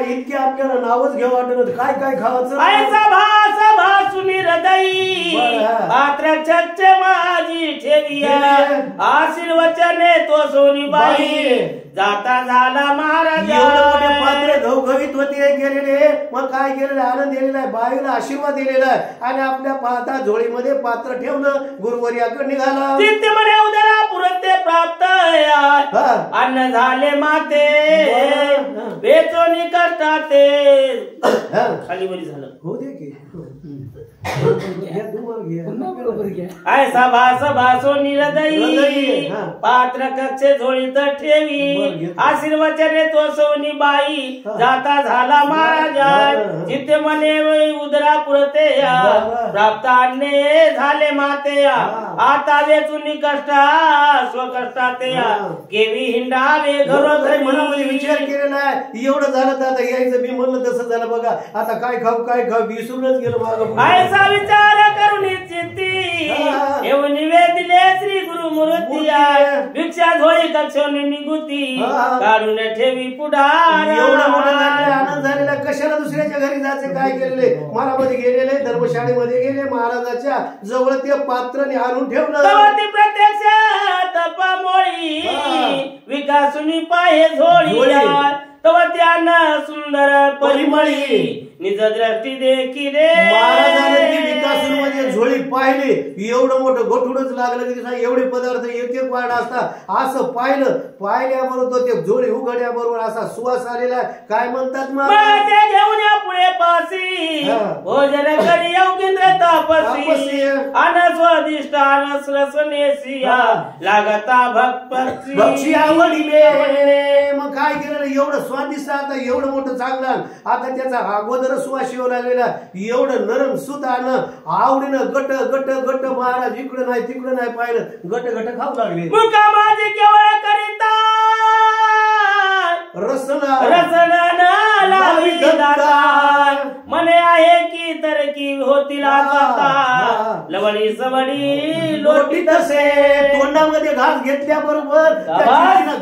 इतके आपल्याला नावच घ्यावं वाटत काय काय खावायचं ऐसा भास भासुनी हृदयी पात्र चच्च माझी ठेविया आशीर्वचने तो सोनी बाई जाता झाला महाराज पात्र घवघवीत होते गेलेले मग काय केलेलं आनंद दिलेला आहे बाईला आशीर्वाद दिलेला आहे आणि आपल्या पाहता झोळीमध्ये पात्र ठेवलं गुरुवर्याकडे निघाला चित्त म्हणे उदरा पुरते प्राप्त अन्न झाले माते वेचोनी कष्टाते खाली बरी झालं हो दे की ऐसा भास भासो निरदयी पात्र कक्षे झोळीत ठेवी आशीर्वचने तो सोनी बाई जाता झाला महाराजा जिथे म्हणे उदरा पुरते प्राप्त अन्ने झाले माते आता वेचुनी कष्टा स्वकष्टाते केवी हिंडावे घरोघरी मनामध्ये विचार केलेला आहे एवढं झालं तर आता यायचं मी म्हणलं तसं झालं बघा आता काय खाऊ विसरूनच गेलो मागं ऐसा विचार करून चित्ती येऊन निवेदिले श्री गुरु मूर्तिया भिक्षा झोळी कक्षोनी निगुती काढून ठेवी पुढार एवढा मोठा आनंद झालेला कशाला दुसऱ्याच्या घरी जायचे काय केलेले महारामध्ये गेलेले धर्मशाळेमध्ये गेले महाराजाच्या जवळ ते पात्राने आणून ठेवलं ती प्रत्यक्ष तपामोळी विकासुनी पाहे झोळी तव त्याना सुंदर परिमळी निज दृष्टी देखील महाराजाने ती विकासूमध्ये झोळी पाहिली एवढं मोठं गोठुडच लागलं की एवढे पदार्थ एक एक वाढ असतात असं पाहिल्याबरोबर ते झोळी उघड्याबरोबर असा सुवास आलेला काय म्हणतात मग घेऊन या पुढे पासी भोजन करी योगेंद्र तापसी अन स्वादिष्ट अनस रसनेसिया लागता भक्षी आवडीने मग काय केलं एवढं स्वादिष्ट आता एवढं मोठं चांगलं आता त्याचा अगोदर सुवास येऊ लागलेला एवढं नरम सुतानं आवडीनं गट गट गट महाराज इकडं नाही तिकडं नाही पाहिलं गट गट खाऊ लागले मुका माझे केवळ करिता रसना मने आहे की तर की होतील आता लवडी सवडी लोटी तसे तोंडामध्ये घास घेतल्याबरोबर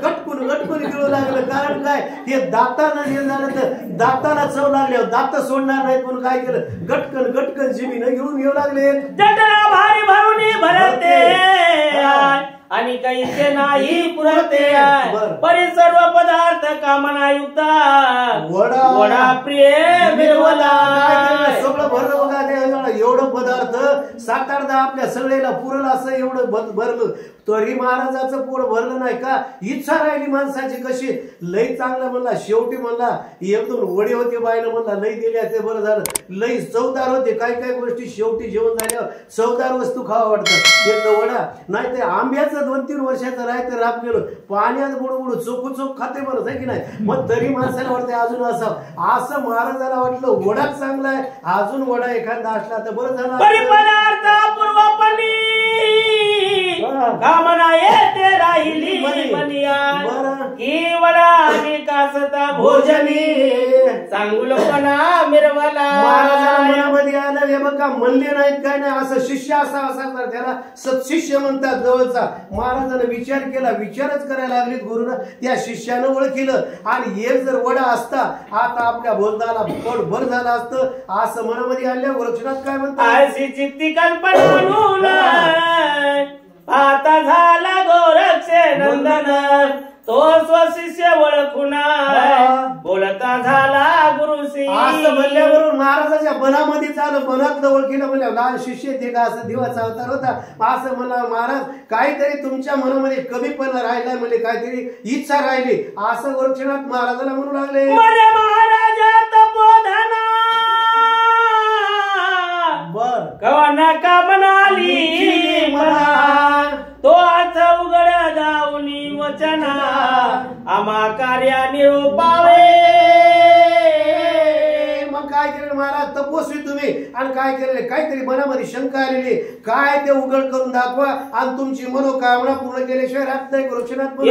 गटकून गिळू लागलं कारण काय हे दातानं हे झालं तर दाताला चव लागले दात सोडणार नाहीत म्हणून काय केलं गटकन जिमीनं घेऊ लागले जटला भारी भरून भरते आणि काहीचे नाही पुरते परी सर्व पदार्थ कामना युक्त वडा प्रिय मिरवला सगळं भरलं बघा एवढं पदार्थ 7-8 आपल्या सगळ्याला पुरल असं एवढं भरलं तरी महाराजाचं पोट भरलं नाही का इच्छा राहिली माणसाची कशी लई चांगला म्हणला शेवटी म्हणला 1-2 वडे होते बायला म्हणला लई दिल्या ते बरं झालं लई चवदार होते काय गोष्टी शेवटी जेवण झाल्यावर चवदार वस्तू खावा वाटतात एक वडा नाही ते आंब्याचं 2-3 वर्षाचं राहतं राब गेलो पाण्यात बुडबुड चोख खाते बरं आहे की नाही मग तरी माणसाला वाटते अजून असं महाराजाला वाटलं वडाच चांगला आहे अजून वडा एखादा असला तर बरं झालं कामना येते राहिली की वडा विकासता भोजनी चांगुलपणा मिरवला मनामध्ये आलं हे बघा म्हणले नाहीत काय नाही असं शिष्य असा तर त्याला सत्शिष्य म्हणतात जवळचा महाराजाने विचार केला विचारच करायला लागलीत गुरुनं त्या शिष्यानं ओळखिलं आणि एक जर वडा असता आता आपल्या भोजनाला पोट भर झालं असतं असं मनामध्ये आल्या वृक्षणात काय म्हणतात अशी चित्ती कल्पना म्हणून आता झाला गोरक्षे नंदन तो स्वशिष्य ओळखुना बोलता झाला गुरुशी असं म्हणल्याबरोबर महाराजाच्या मनामध्ये चालू मनातलं ओळखीनं म्हणलं लहान शिष्य ते का असं दिवाचा अवतार होता असं म्हणला महाराज काहीतरी तुमच्या मनामध्ये कमीपणा राहिलाय म्हणजे काहीतरी इच्छा राहिली असं वृक्षणात महाराजाला म्हणू लागले महाराजा तपोधना बर कवाना का म्हणाली मला तो अर्थ उघड जाऊनी वचना आम्हा कार्या निरोपावे मग काय केलं महाराज तपस्वी तुम्ही आणि काय केलेले काहीतरी मनामध्ये शंका आलेली काय ते उघड करून दाखवा आणि तुमची मनोकामना पूर्ण केल्याशिवाय राहत नाही गोरक्षनाथ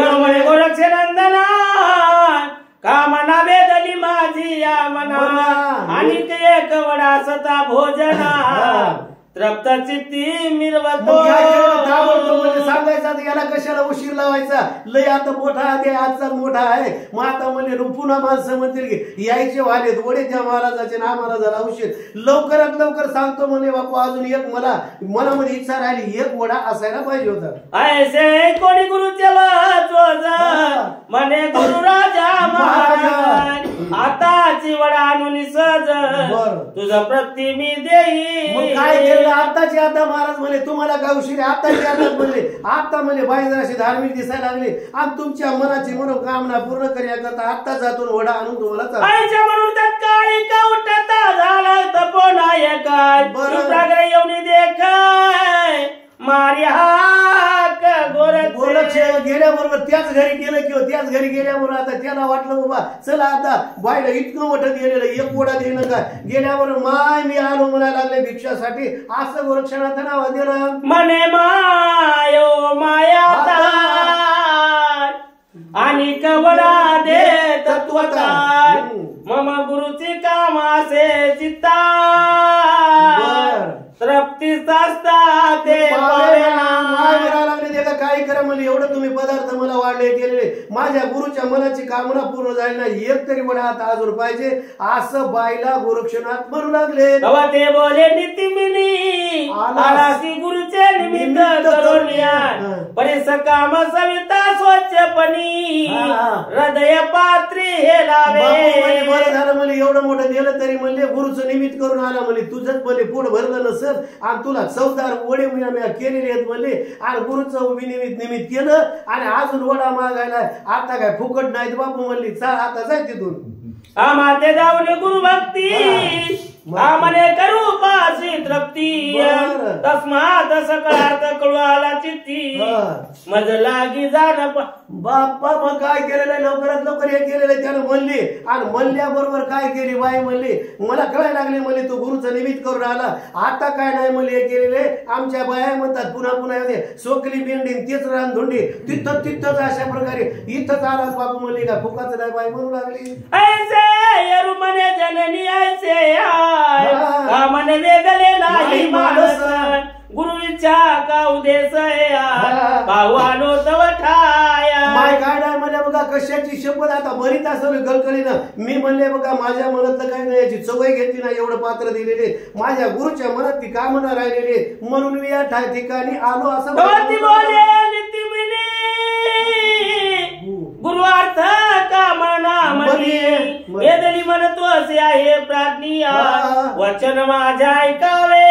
गोरक्षनंदना कामना वेदली माझी या मना आणि ते एक वडा सता भोजना तृप्त चित्ती मिरवतो. मग काय केलं? ताबडतोब म्हणजे सांगायचं आता याला कशाला उशीर लावायचा, लय आता मोठा आधी आजचा मोठा आहे. मग आता म्हणजे पुन्हा माणसं म्हणतील की यायचे वालेत वडेच्या महाराजाचे ना महाराजाला उशीर. लवकरात लवकर सांगतो म्हणे बापू अजून एक मला मनामध्ये इच्छा राहिली, एक वडा असायला पाहिजे होता. ऐसे कोणी गुरुचे वाचोज म्हणे गुरु राजा महाराज आताची वडा आणून सज तुझं प्रति मी देई. मग काय केलं? आताची आता महाराज म्हणे तुम्हाला काय उशीर आहे, आताची आता म्हणले आता म्हणे बाई जराशी धार्मिक दिसायला लागली आणि तुमच्या मनाची मनोकामना पूर्ण करण्याकरता आता जातून वडा आणून तुम्हाला आईच्या म्हणून काळी का उठता झाला तपोनाय काय बरं येऊन देखाय मारी हाक गोरक्ष गेल्याबरोबर त्याच घरी गेलं किंवा त्याच घरी गेल्याबरोबर आता त्याला वाटलं बाबा चला आता बायला इतकं मोठं गेलेलं एक वडा देणं का गेल्याबरोबर माय मी आलो म्हणायला लागले भिक्षासाठी असं गोरक्षणाचं नाव दिलं म्हणे मायो माया आणि कवडा दे तत्वता मम गुरुची काम असे चित्ता तृप्तीच असता ते काय करा म्हणजे एवढं तुम्ही पदार्थ मला वाढले केलेले माझ्या गुरुच्या मनाची कामना पूर्ण झाली नाही, एक तरी वडा आता अजून पाहिजे असं बाईला गोरक्षनाथ म्हणू लागले. ते बोले नितिमिनी आलासी गुरुचे निमित्त करून परिस काम सविता स्वच्छपणी हृदय पात्री हे लावे. बरं झालं म्हणजे एवढं मोठं दिलं तरी म्हणले गुरुचं निमित्त करून आला म्हणजे तुझंच म्हणजे पोट भरलं नसत आणि तुला चौदार वडे केलेले आहेत म्हणले आणि गुरुचं निमित्त केलं आणि अजून वडा मागायला आता काय फुकट नाहीत बापू म्हणली चाल आता जाय तिथून आमाते जाऊन गुरु भक्ती आमने करू पासी तृप्ती तस्मात सकळार्थ कळवाला चित्ती मज लागी जाण बाप्पा. मग काय केलेलं लवकरात लवकर हे केलेलं त्यानं म्हणली आणि म्हणल्याबरोबर काय केली बाई म्हणली मला कळायला लागले म्हणले तू गुरुचं निमित्त करून आला आता काय नाही म्हणले हे केलेले आमच्या बाया म्हणतात पुन्हा पुन्हा सोकली बेंडी तीच रानधुंडी तिथंच अशा प्रकारे इथंच आला बापू म्हणली का फुकाचं नाही बाई म्हणू लागली. ऐसे रुमने जननी ऐसे मन वेगले नाही माणस गुरुविचा का उदेश भावानो तव ठाया. माय काय नाही म्हणले बघा कशाची शपथ आता बरीच असेल गलकलीनं मी म्हणले बघा माझ्या मनात काही नाही याची सवय घेतली नाही एवढं पात्र दिलेले माझ्या गुरुच्या मनात ती कामना राहिलेली म्हणून मी या ठिकाणी आलो असं बोले गुरु अर्थ कामना वेदली म्हणतो असे आहे प्राज्ञा वचन माझ्या ऐकावे.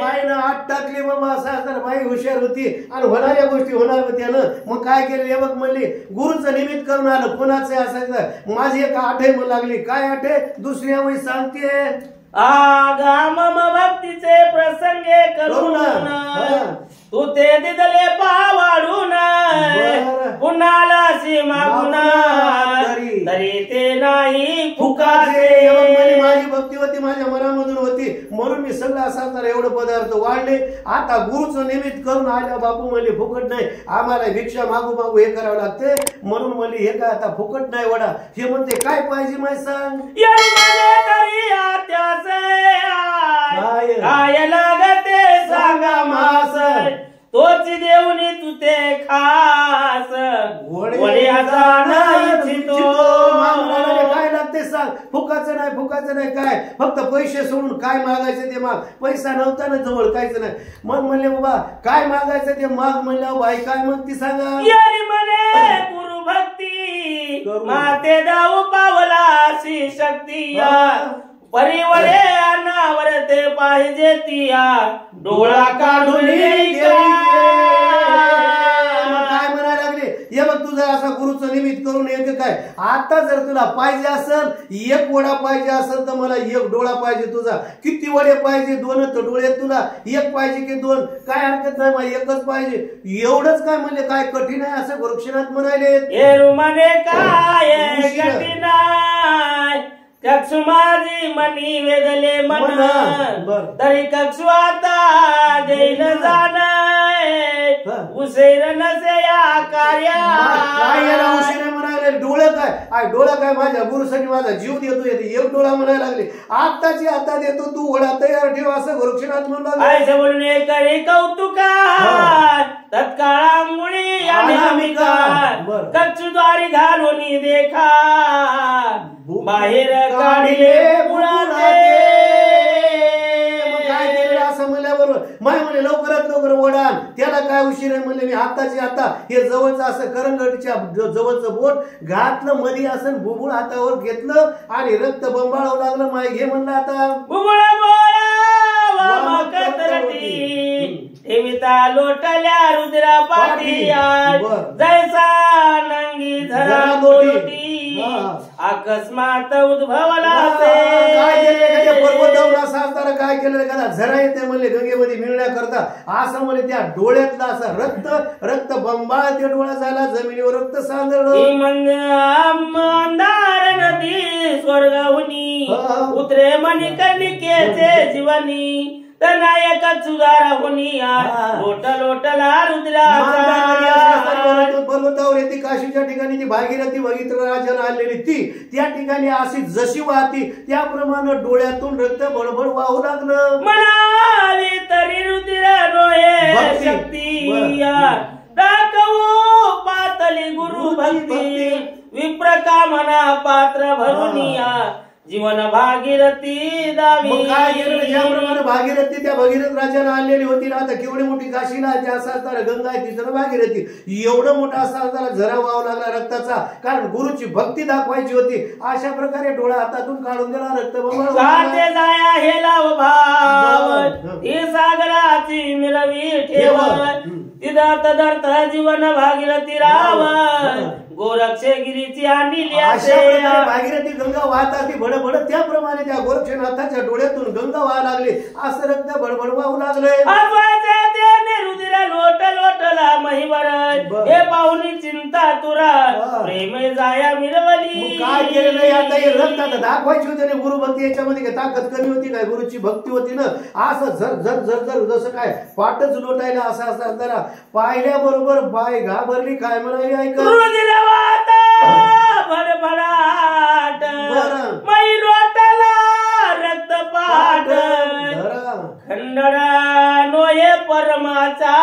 बाईनं आत टाकली बाबा असं असताना बाई हुशार होती आणि होणाऱ्या गोष्टी होणार होत्या ना. मग काय केलं हे बघ म्हणली गुरुचं निमित्त करून आलं कोणाचं असायचं माझी एक आठे म्हणू लागली काय आठे दुसऱ्या वेळी सांगते आगाम भक्तीचे प्रसंगे करून तू ते दिदले पावाडून पुन्हा मागून तरी ते नाही फुकाचे. माझी भक्ती होती माझ्या मनामधून होती म्हणून मी सगळं असं एवढं पदार्थ वाढले आता गुरुचं निमित्त करून आल्या बापू म्हणले फुकट नाही आम्हाला भिक्षा मागू मागू हे करावं लागते म्हणून म्हणले हे काय आता फुकट नाही वडा हे म्हणते काय पाहिजे माय सांग काय लागते सांगा मास तोच देऊनी तू ते खास वड्याचा नाही काय लागते सांग फुकाचं नाही काय फक्त पैसे सोडून काय मागायचं ते माग पैसा नव्हता ना जवळ कायच नाही मग म्हणले बाबा काय मागायचं ते माग म्हणलं बाई काय मग ती सांगा म्हणे गुरु भक्ती माते दाऊ पावलाशी शक्ती परिवरे अनावर ते पाहिजे तिया डोळा काढून काय म्हणायला लागले हे बघ तुझा असा गुरुचं निमित्त करून एक काय आता जर तुला पाहिजे असेल एक वडा पाहिजे असेल तर मला एक डोळा पाहिजे तुझा किती वडे पाहिजे दोनच डोळे तुला एक पाहिजे की दोन काय हरकत नाही मला एकच पाहिजे एवढंच काय म्हणले काय कठीण आहे असं गोरक्षनाथ म्हणाले काय कठीण कक्षु माझी मनी वेदले मन तरी कक्षु आता देईन जाण उसेर नसे या कार्या काय याला उशिरा म्हणायला डोळं काय माझ्या गुरुसाठी माझा जीव देतो एक डोळा म्हणायला लागले आत्ताची आता देतो तू घोडा तयार ठेव असं गोरक्षनाथ म्हणला बोलून करी कौतुका तत्काळ अंगुळी कच्चुद्वारी घालून देखा बाहेर काढले काय केलं असं म्हणल्याबरोबर माय म्हणे लवकरात लवकर ओढाल त्याला काय उशीर आहे म्हणले मी आताची आता हे जवळचं असं करंगडीच्या जवळचं बोट घातलं मध्ये असं बुबुळ हातावर घेतलं आणि रक्त बंबाळावं लागलं माय घे म्हणलं आता बुबुळ एविता लोटल्या रुद्रा पाठी जैसा नंगी धरा लोटी अकस्मात उद्भवला पर्वतावर असा असताना काय केलं का झरा येते म्हणले गंगेमध्ये मिळण्याकरता असं म्हणले त्या डोळ्यातला असं रक्त बंबाळ त्या डोळ्यात झाला जमिनीवर रक्त सांगलं अंधार नदी स्वर्गहुनी उतरे मणिकर्णिकेचे जीवनी नायक सुधारा होनिया लोटला रुद्रा पर्वतावर येते काशीच्या ठिकाणी ती भागीरथी बघितलं राजाला आलेली ती त्या ठिकाणी अशी जशी वाहती त्याप्रमाणे डोळ्यातून रक्त बडबड वाहू लागलं म्हणाली तरी रुद्र रोये शक्ती दाखवू पातली गुरु भक्ती विप्रकामना पात्र भरुनिया जीवन भागीरथी दावी ज्याप्रमाणे भागीरथी त्या भगीरथ राजाला आणलेली होती ना आता केवढी मोठी काशीला आहे त्या असताना गंगा आहे तिथं भागीरथी एवढं मोठा असताना झरा व्हावं लागला रक्ताचा कारण गुरुची भक्ती दाखवायची होती अशा प्रकारे डोळा हातातून काढून गेला रक्त हे लाव भाव ही सागराची मिळवी ठेव तिथं तदर्थ जीवन भागीरथी राव गोरक्षगिरीची आणली भागीरथी गंगा वाहत भडभड त्याप्रमाणे त्या गोरक्षनाथाच्या डोळ्यातून गंगा व्हायला लागली असं रक्त भडभड वाहू लागले रुधिरा लोटला महिवर हे पाहुणी चिंता तुरा प्रेम जाया मिरवली काय केलं नाही आता हे रक्त आता दाखवायची होती ना गुरु भक्ती याच्यामध्ये काय ताकद कमी होती काय गुरुची भक्ती होती ना असं झर झर जसं काय पाटच लोटायला असं असं जरा पाहिल्याबरोबर बाय घाबरली काय म्हणाली ऐक भडभडाट मै रोटला रक्तपाट खंडडा नोये परमाचा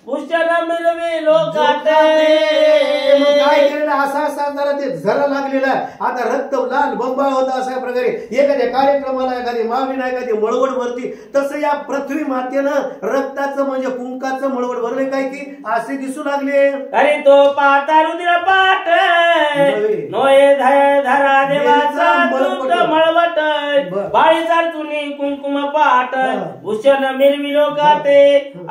भूषण मिळवे लोकात काय केलेलं असा असताना ते झरा लागलेला आता रक्त लाल बंबाळ होता अशा प्रकारे एखाद्या कार्यक्रमाला एखादी मागणी नाही एखादी मळवड भरती तसं या पृथ्वी मातेनं रक्ताचं म्हणजे कुंकाचं मळवड भरले काय की असे दिसू लागले अरे तो पाता रुद्र पाठ नोये धरा देवाचा मळवट बाळी चालतुनी कुंकुम पाठ भूषण मिरवी लोकाते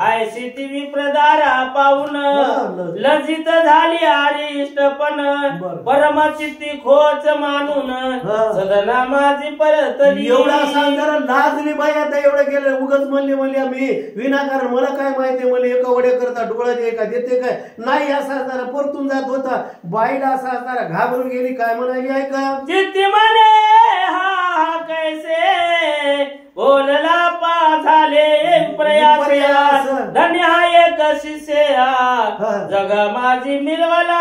आयशी ती विप्रदारा पाहून लज्जित झाली अरिष्टपण परमचित्ती खोच मानून सदना माझी परतली एवढा सांगणार लाजली बाई आता एवढं केलं उगाच म्हणले मी विनाकारण मला काय माहिती म्हणले एका वड्या करता डोळा दे का देते काय नाही असा असताना परतून जात होता बाईला असा असताना घाबरून गेली काय म्हणाली ऐका चित्ती म्हणे हा कैसे बोलला पा झाले प्रयास धन्य हा एक शिष्य जग माझी मिळवला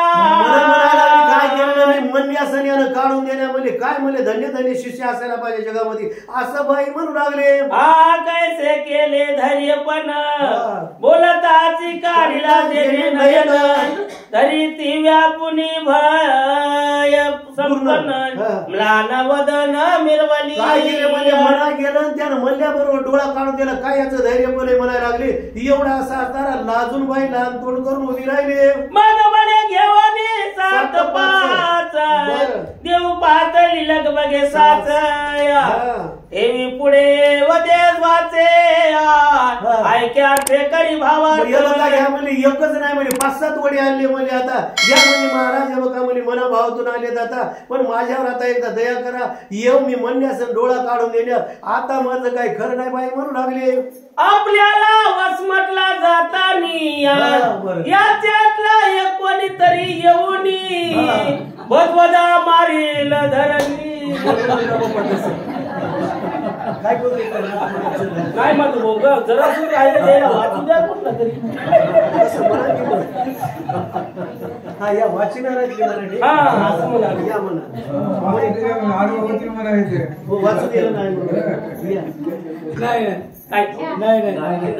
काय केलं मन्यासन्यानं काढून देण्यामध्ये काय म्हणले धन्य धन्य शिष्य असायला पाहिजे जगामध्ये असं बाई म्हणू लागले हा कैसे केले धैर्यपण बोलताची काढीला देणे नयन तरी ती व्यापुनी भय संपन्न म्लान वदन मिरवली काय केलं म्हणजे मना गेलं त्यानं म्हणल्याबरोबर डोळा काढून दिला काय याचं धैर्य पण म्हणायला लागले एवढा असा असताना लाजून बाई लहान तोंड करून उभी राहिले मग म्हणे घेऊन सात पाच देव पातळी लग बघे साच एवी पुढे वदेश वाचे ऐक्या फेकरी भावा म्हणजे एकच नाही म्हणजे 5-7 वडे आणले म्हणजे आता या म्हणजे महाराज बघा म्हणजे मनाभावातून आले आता पण माझ्यावर आता एकदा दया करा येऊ मी म्हणण्यास डोळा काढून देण्या आता माझं काही खरं नाही बाई म्हणू लागले आपल्याला वसमटला जातानी याच्यातला एक कोणीतरी येऊनी बदवदा मारील धरणी काय बोलतो काय मत भाऊ ग जरा सुद्धा राहिलं द्यायला वाचून द्या कुठलं तरी असं म्हणा की मग. हा या वाचणाराची मराठी हा असं म्हणा या म्हणा म्हणायचे हो, वाचू दिलं नाही म्हणून. या. नाही काय नाही नाही